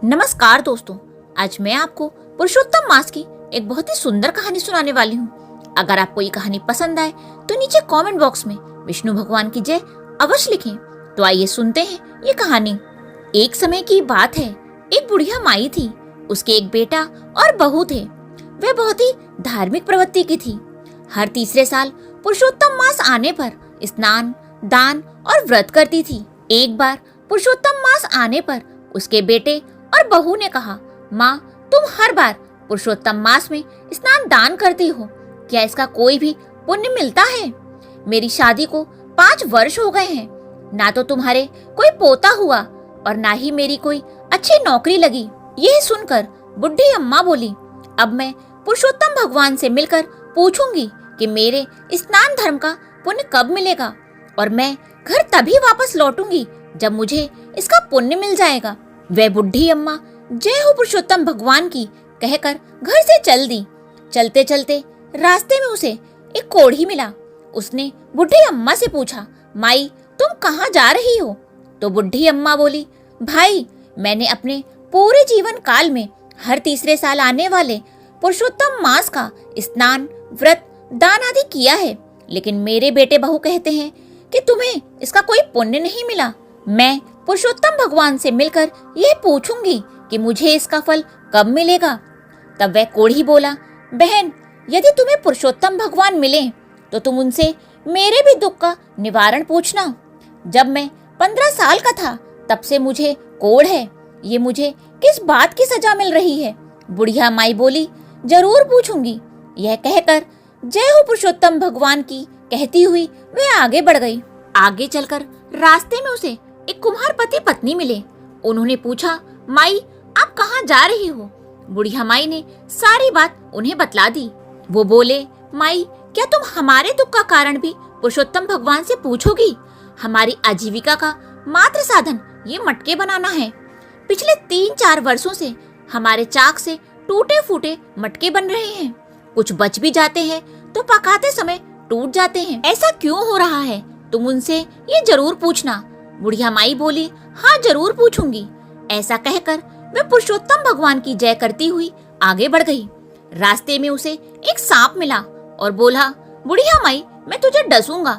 नमस्कार दोस्तों, आज मैं आपको पुरुषोत्तम मास की एक बहुत ही सुंदर कहानी सुनाने वाली हूँ। अगर आपको ये कहानी पसंद आए तो नीचे कमेंट बॉक्स में विष्णु भगवान की जय अवश्य लिखें। तो आइए सुनते हैं ये कहानी। एक समय की बात है, एक बुढ़िया माई थी, उसके एक बेटा और बहू थे। वह बहुत ही धार्मिक प्रवृत्ति की थी। हर तीसरे साल पुरुषोत्तम मास आने पर स्नान, दान और व्रत करती थी। एक बार पुरुषोत्तम मास आने पर उसके बेटे और बहू ने कहा, माँ, तुम हर बार पुरुषोत्तम मास में स्नान दान करती हो, क्या इसका कोई भी पुण्य मिलता है? मेरी शादी को 5 वर्ष हो गए हैं, ना तो तुम्हारे कोई पोता हुआ और ना ही मेरी कोई अच्छी नौकरी लगी। यह सुनकर बुढ़ी अम्मा बोली, अब मैं पुरुषोत्तम भगवान से मिलकर पूछूंगी कि मेरे स्नान धर्म का पुण्य कब मिलेगा, और मैं घर तभी वापस लौटूंगी जब मुझे इसका पुण्य मिल जाएगा। वह बुढ़ी अम्मा जय हो पुरुषोत्तम भगवान की कहकर घर से चल दी। चलते चलते रास्ते में उसे एक कोढ़ी मिला। उसने बुढ़ी अम्मा से पूछा, माई, तुम कहाँ जा रही हो? तो बुढ़ी अम्मा बोली, भाई, मैंने अपने पूरे जीवन काल में हर तीसरे साल आने वाले पुरुषोत्तम मास का स्नान, व्रत, दान आदि किया है, लेकिन मेरे बेटे बहू कहते हैं कि तुम्हें इसका कोई पुण्य नहीं मिला। मैं पुरुषोत्तम भगवान से मिलकर यह पूछूंगी कि मुझे इसका फल कब मिलेगा। तब वह कोढ़ी बोला, बहन, यदि तुम्हें पुरुषोत्तम भगवान मिले तो तुम उनसे मेरे भी दुख का निवारण पूछना। जब मैं 15 साल का था तब से मुझे कोढ़ है, ये मुझे किस बात की सजा मिल रही है? बुढ़िया माई बोली, जरूर पूछूंगी। यह कहकर जय हो पुरुषोत्तम भगवान की कहती हुई वह आगे बढ़ गई। आगे चलकर रास्ते में उसे एक कुम्हार पति पत्नी मिले। उन्होंने पूछा, माई, आप कहाँ जा रही हो? बुढ़िया माई ने सारी बात उन्हें बतला दी। वो बोले, माई, क्या तुम हमारे दुख का कारण भी पुरुषोत्तम भगवान से पूछोगी? हमारी आजीविका का मात्र साधन ये मटके बनाना है। पिछले 3-4 वर्षों से हमारे चाक से टूटे फूटे मटके बन रहे हैं। कुछ बच भी जाते हैं तो पकाते समय टूट जाते हैं। ऐसा क्यों हो रहा है? तुम उनसे ये जरूर पूछना। बुढ़िया माई बोली, हाँ, जरूर पूछूंगी। ऐसा कहकर वह पुरुषोत्तम भगवान की जय करती हुई आगे बढ़ गई। रास्ते में उसे एक सांप मिला और बोला, बुढ़िया माई, मैं तुझे डसूंगा।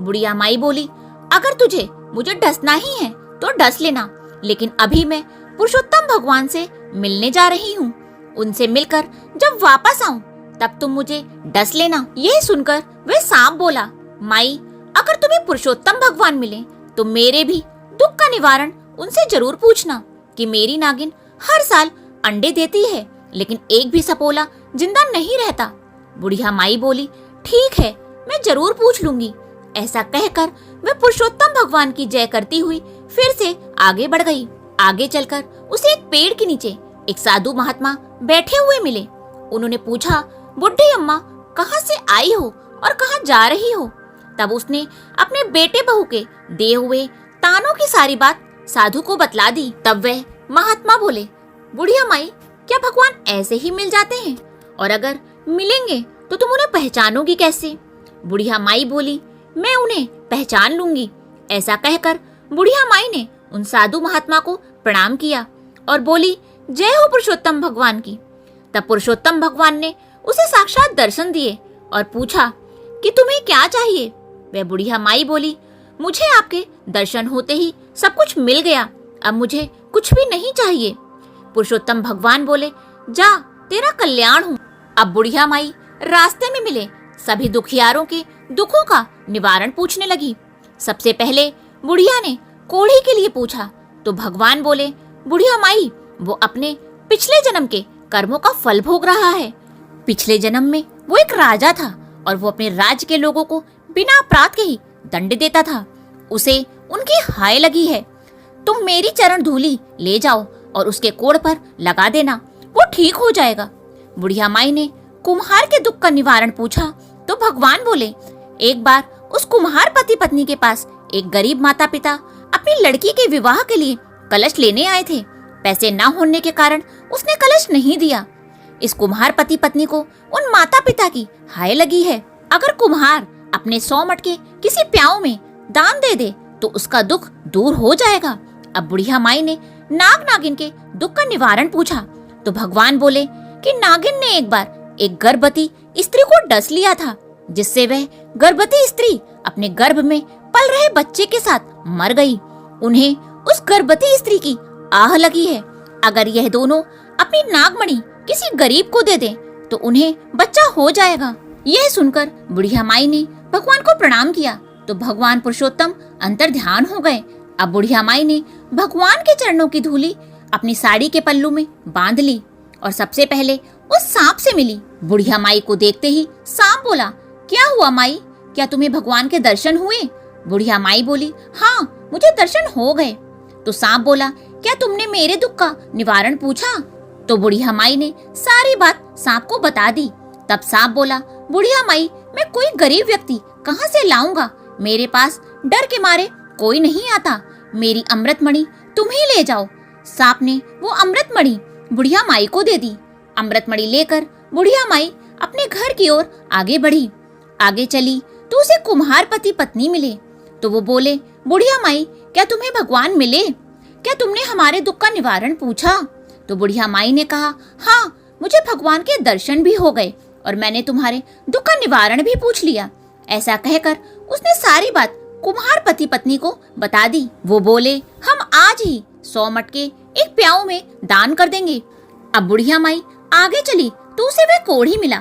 बुढ़िया माई बोली, अगर तुझे मुझे डसना ही है तो डस लेना, लेकिन अभी मैं पुरुषोत्तम भगवान से मिलने जा रही हूँ। उनसे मिलकर जब वापस आऊं तब तुम मुझे डस लेना। यह सुनकर वह सांप बोला, माई, अगर तुम्हें पुरुषोत्तम भगवान मिले तो मेरे भी दुख का निवारण उनसे जरूर पूछना कि मेरी नागिन हर साल अंडे देती है, लेकिन एक भी सपोला जिंदा नहीं रहता। बुढ़िया माई बोली, ठीक है, मैं जरूर पूछ लूंगी। ऐसा कहकर वह पुरुषोत्तम भगवान की जय करती हुई फिर से आगे बढ़ गई। आगे चलकर उसे एक पेड़ के नीचे एक साधु महात्मा बैठे हुए मिले। उन्होंने पूछा, बुढ़ी अम्मा, कहाँ से आई हो और कहाँ जा रही हो? तब उसने अपने बेटे बहू के दिए हुए तानों की सारी बात साधु को बतला दी। तब वह महात्मा बोले, बुढ़िया माई, क्या भगवान ऐसे ही मिल जाते हैं? और अगर मिलेंगे तो तुम उन्हें पहचानोगी कैसे? बुढ़िया माई बोली, मैं उन्हें पहचान लूंगी। ऐसा कहकर बुढ़िया माई ने उन साधु महात्मा को प्रणाम किया और बोली, जय हो पुरुषोत्तम भगवान की। तब पुरुषोत्तम भगवान ने उसे साक्षात दर्शन दिए और पूछा कि तुम्हें क्या चाहिए? वह बुढ़िया माई बोली, मुझे आपके दर्शन होते ही सब कुछ मिल गया, अब मुझे कुछ भी नहीं चाहिए। पुरुषोत्तम भगवान बोले, जा, तेरा कल्याण हो। अब बुढ़िया माई रास्ते में मिले सभी दुखियारों के दुखों का निवारण पूछने लगी। सबसे पहले बुढ़िया ने कोढ़ी के लिए पूछा तो भगवान बोले, बुढ़िया माई, वो अपने पिछले जन्म के कर्मों का फल भोग रहा है। पिछले जन्म में वो एक राजा था और वो अपने राज्य के लोगों को बिना अपराध के ही दंड देता था। उसे उनकी हाय लगी है। तुम मेरी चरण धूली ले जाओ और उसके कोढ़ पर लगा देना, वो ठीक हो जाएगा। बुढ़िया माई ने कुम्हार के दुख का निवारण पूछा तो भगवान बोले, एक बार उस कुम्हार पति पत्नी के पास एक गरीब माता पिता अपनी लड़की के विवाह के लिए कलश लेने आए थे। पैसे न होने के कारण उसने कलश नहीं दिया। इस कुम्हार पति पत्नी को उन माता पिता की हाय लगी है। अगर कुम्हार अपने 100 मटके किसी प्याऊ में दान दे दे तो उसका दुख दूर हो जाएगा। अब बुढ़िया माई ने नाग नागिन के दुख का निवारण पूछा तो भगवान बोले कि नागिन ने एक बार एक गर्भवती स्त्री को डस लिया था, जिससे वह गर्भवती स्त्री अपने गर्भ में पल रहे बच्चे के साथ मर गई। उन्हें उस गर्भवती स्त्री की आह लगी है। अगर यह दोनों अपनी नागमणि किसी गरीब को दे दें तो उन्हें बच्चा हो जाएगा। यह सुनकर बुढ़िया माई ने भगवान को प्रणाम किया तो भगवान पुरुषोत्तम अंतर ध्यान हो गए। अब बुढ़िया माई ने भगवान के चरणों की धूली अपनी साड़ी के पल्लू में बांध ली और सबसे पहले उस सांप से मिली। बुढ़िया माई को देखते ही सांप बोला, क्या हुआ माई, क्या तुम्हें भगवान के दर्शन हुए? बुढ़िया माई बोली, हाँ मुझे दर्शन हो गए। तो सांप बोला, क्या तुमने मेरे दुख का निवारण पूछा? तो बुढ़िया माई ने सारी बात सांप को बता दी। तब सांप बोला, बुढ़िया माई, मैं कोई गरीब व्यक्ति कहाँ से लाऊंगा? मेरे पास डर के मारे कोई नहीं आता। मेरी अमृतमणि तुम ही ले जाओ। सांप ने वो अमृतमणि बुढ़िया माई को दे दी। अमृतमणि लेकर बुढ़िया माई अपने घर की ओर आगे बढ़ी। आगे चली तो उसे कुम्हार पति पत्नी मिले तो वो बोले, बुढ़िया माई, क्या तुम्हें भगवान मिले? क्या तुमने हमारे दुख का निवारण पूछा? तो बुढ़िया माई ने कहा, हाँ मुझे भगवान के दर्शन भी हो गए और मैंने तुम्हारे दुख का निवारण भी पूछ लिया। ऐसा कहकर उसने सारी बात कुम्हार पति पत्नी को बता दी। वो बोले, हम आज ही 100 मटके एक प्याऊ में दान कर देंगे। अब बुढ़िया माई आगे चली तो उसे वह कोढ़ी मिला।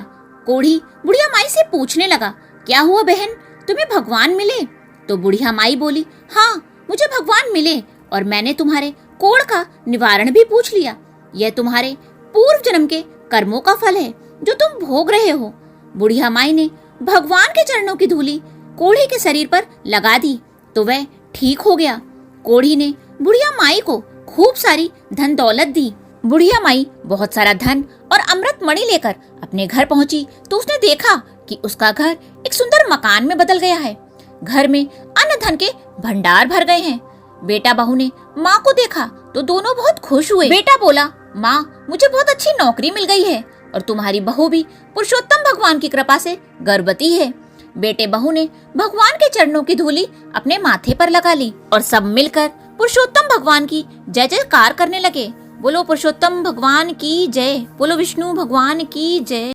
कोढ़ी बुढ़िया माई से पूछने लगा, क्या हुआ बहन, तुम्हें भगवान मिले? तो बुढ़िया माई बोली, हाँ मुझे भगवान मिले और मैंने तुम्हारे कोढ़ का निवारण भी पूछ लिया। यह तुम्हारे पूर्व जन्म के कर्मों का फल है जो तुम भोग रहे हो। बुढ़िया माई ने भगवान के चरणों की धूली कोढ़ी के शरीर पर लगा दी तो वह ठीक हो गया। कोढ़ी ने बुढ़िया माई को खूब सारी धन दौलत दी। बुढ़िया माई बहुत सारा धन और अमृतमणि लेकर अपने घर पहुंची तो उसने देखा कि उसका घर एक सुंदर मकान में बदल गया है। घर में अन्न धन के भंडार भर गए हैं। बेटा बहू ने माँ को देखा तो दोनों बहुत खुश हुए। बेटा बोला, माँ मुझे बहुत अच्छी नौकरी मिल गई है और तुम्हारी बहू भी पुरुषोत्तम भगवान की कृपा से गर्भवती है। बेटे बहू ने भगवान के चरणों की धूली अपने माथे पर लगा ली और सब मिलकर पुरुषोत्तम भगवान की जय जयकार करने लगे। बोलो पुरुषोत्तम भगवान की जय, बोलो विष्णु भगवान की जय।